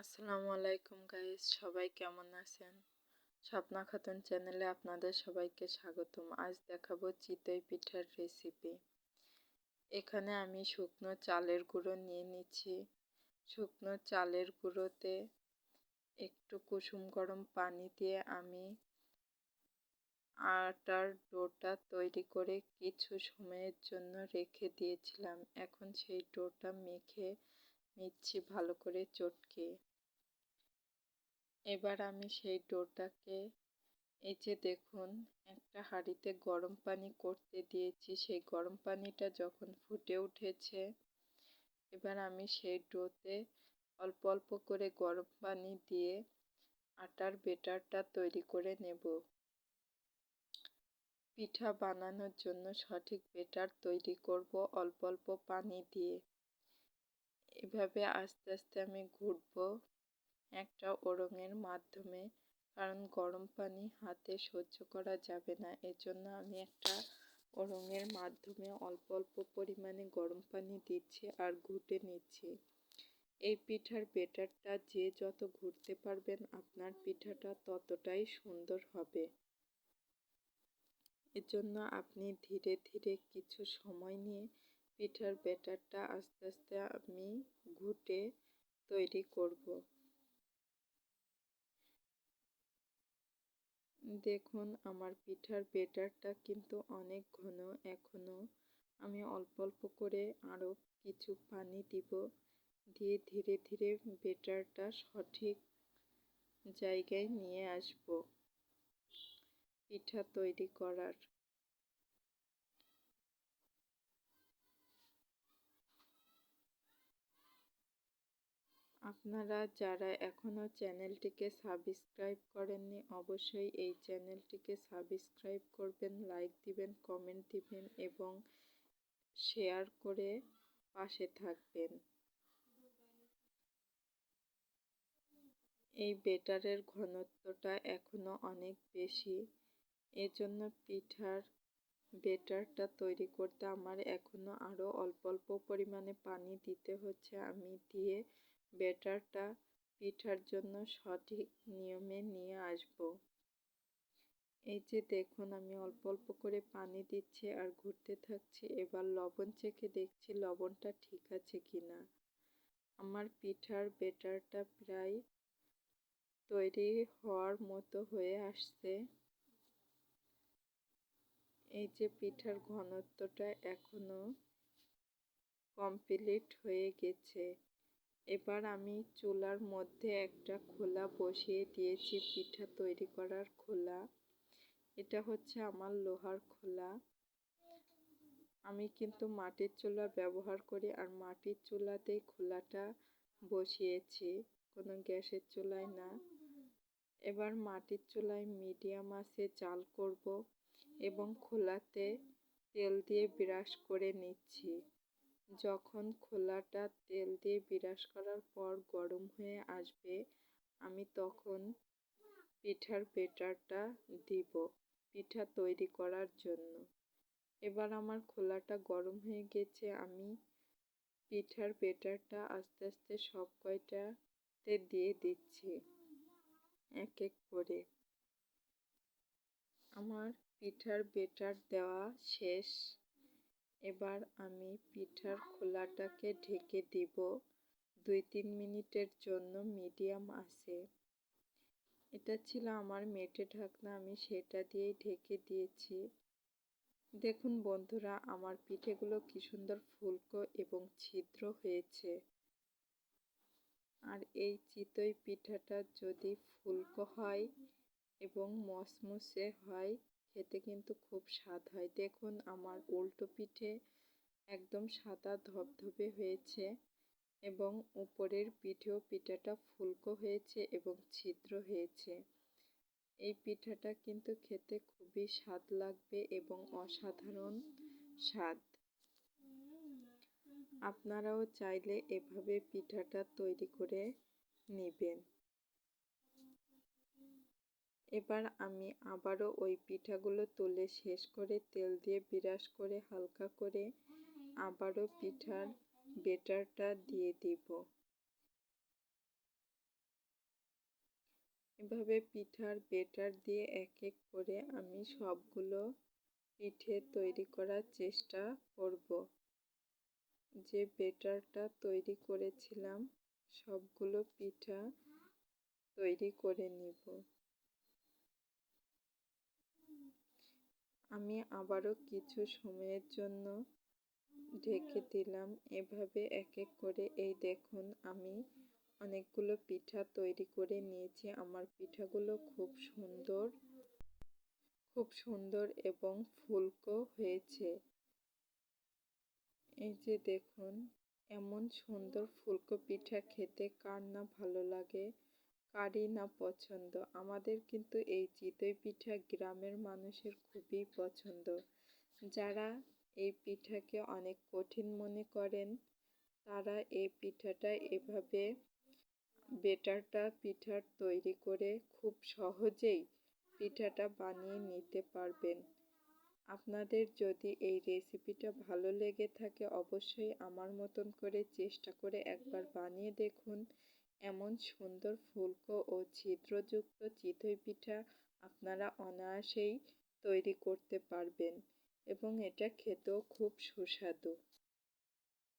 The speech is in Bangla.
আসসালামু আলাইকুম গাইস, সবাই কেমন আছেন? স্বপ্না খাতুন চ্যানেলে আপনাদের সবাইকে স্বাগতম। আজ দেখাবো চিতই পিঠার রেসিপি। এখানে আমি শুকনো চালের গুঁড়ো নিয়ে নিচ্ছি। শুকনো চালের গুঁড়োতে একটু কুসুম গরম পানি দিয়ে আমি আটার ডোটা তৈরি করে কিছু সময়ের জন্য রেখে দিয়েছিলাম। এখন সেই ডোটা মেখে নিচ্ছি ভালো করে চটকে। এবার আমি সেই ডোটাকে এই যে দেখুন, একটা হাঁড়িতে গরম পানি করতে দিয়েছি। সেই গরম পানিটা যখন ফুটে উঠেছে, এবার আমি সেই ডোতে অল্প অল্প করে গরম পানি দিয়ে আটার ব্যাটারটা তৈরি করে নেব। পিঠা বানানোর জন্য সঠিক ব্যাটার তৈরি করব অল্প অল্প পানি দিয়ে। এভাবে আস্তে আস্তে আমি ঘুরবো একটা ওড়ঙের মাধ্যমে, কারণ গরম পানি হাতে সহ্য করা যাবে না। এজন্য আমি একটা ওড়ঙের মাধ্যমে অল্প অল্প পরিমাণে গরম পানি দিচ্ছি আর ঘুটে নিচ্ছি। এই পিঠার ব্যাটারটা যে যত ঘুরতে পারবেন আপনার পিঠাটা ততটাই সুন্দর হবে। এজন্য আপনি ধীরে ধীরে কিছু সময় নিয়ে পিঠার ব্যাটারটা আস্তে আস্তে আমি ঘুটে তৈরি করব। দেখুন, আমার পিঠার ব্যাটারটা কিন্তু অনেক ঘন। এখনও আমি অল্প অল্প করে আরও কিছু পানি দিব, দিয়ে ধীরে ধীরে ব্যাটারটা সঠিক জায়গায় নিয়ে আসব পিঠা তৈরি করার। আপনারা যারা এখনও চ্যানেলটিকে সাবস্ক্রাইব করেননি, অবশ্যই এই চ্যানেলটিকে সাবস্ক্রাইব করবেন, লাইক দিবেন, কমেন্ট দিবেন এবং শেয়ার করে পাশে থাকবেন। এই ব্যাটারের ঘনত্বটা এখনও অনেক বেশি, এজন্য পিঠার ব্যাটারটা তৈরি করতে আমার এখনও আরও অল্প অল্প পরিমাণে পানি দিতে হচ্ছে। আমি দিয়ে ব্যাটারটা পিঠার জন্য সঠিক নিয়মে নিয়ে আসব। এই যে দেখুন, আমি অল্প অল্প করে পানি দিচ্ছি আর ঘুরতে থাকছি। এবার লবণ চেখে দেখছি লবণটা ঠিক আছে কিনা। আমার পিঠার ব্যাটারটা প্রায় তৈরি হওয়ার মতো হয়ে আসছে। এই যে পিঠার ঘনত্বটা এখনো কমপ্লিট হয়ে গেছে। এবার আমি চুলার মধ্যে একটা খোলা বসিয়ে দিয়েছি, পিঠা তৈরি করার খোলা। এটা হচ্ছে আমার লোহার খোলা। আমি কিন্তু মাটির চুলা ব্যবহার করি, আর মাটির চুলাতেই খোলাটা বসিয়েছি, কোনো গ্যাসের চুলায় না। এবার মাটির চুলায় মিডিয়াম আঁচে জাল করব এবং খোলাতে তেল দিয়ে ব্রাশ করে নিচ্ছি। যখন খোলাটা তেল দিয়ে ব্রাশ করার পর গরম হয়ে আসবে, আমি তখন পিঠার ব্যাটারটা দিব পিঠা তৈরি করার জন্য। এবার আমার খোলাটা গরম হয়ে গেছে, আমি পিঠার ব্যাটারটা আস্তে আস্তে সব কয়টাতে দিয়ে দিচ্ছি এক এক করে। আমার পিঠার ব্যাটার দেওয়া শেষ। এবার আমি পিঠার খোলাটাকে ঢেকে দিব 2-3 মিনিটের জন্য মিডিয়াম আঁচে। এটা ছিল আমার মেটে ঢাকনা, আমি সেটা দিয়েই ঢেকে দিয়েছি। দেখুন বন্ধুরা, আমার পিঠেগুলো কি সুন্দর ফুলকো এবং ছিদ্র হয়েছে। আর এই চিতই পিঠাটা যদি ফুলকো হয় এবং মচমচে হয়, খেতে কিন্তু খুব স্বাদ হয়। দেখুন, আমার উল্টো পিঠে একদম সাদা ধবধবে হয়েছে এবং উপরের পিঠেও পিঠাটা ফুলকো হয়েছে এবং ছিদ্র হয়েছে। এই পিঠাটা কিন্তু খেতে খুবই স্বাদ লাগবে এবং অসাধারণ স্বাদ। আপনারাও চাইলে এভাবে পিঠাটা তৈরি করে নেবেন। এবার আমি আবারও ওই পিঠাগুলো তুলে শেষ করে তেল দিয়ে ব্রাশ করে হালকা করে আবারও পিঠার ব্যাটারটা দিয়ে দিব। এভাবে পিঠার ব্যাটার দিয়ে এক এক করে আমি সবগুলো পিঠে তৈরি করার চেষ্টা করব। যে ব্যাটারটা তৈরি করেছিলাম সবগুলো পিঠা তৈরি করে নিব। আমি আবারও কিছু সময়ের জন্য ঢেকে দিলাম। এভাবে এক এক করে এই দেখুন আমি অনেকগুলো পিঠা তৈরি করে নিয়েছি। আমার পিঠাগুলো খুব সুন্দর এবং ফুলকো হয়েছে। এই যে দেখুন, এমন সুন্দর ফুলকো পিঠা খেতে কার না ভালো লাগে, কারই না পছন্দ। আমাদের কিন্তু এই চিতই পিঠা গ্রামের মানুষের খুবই পছন্দ। যারা এই পিঠাকে অনেক কঠিন মনে করেন তারা এই পিঠাটা এভাবে পিঠার তৈরি করে খুব সহজেই পিঠাটা বানিয়ে নিতে পারবেন। আপনাদের যদি এই রেসিপিটা ভালো লেগে থাকে অবশ্যই আমার মতন করে চেষ্টা করে একবার বানিয়ে দেখুন। এমন সুন্দর ফুলকো ও ছিদ্রযুক্ত চিতই পিঠা আপনারা অনায়াসেই তৈরি করতে পারবেন এবং এটা খেতেও খুব সুস্বাদু।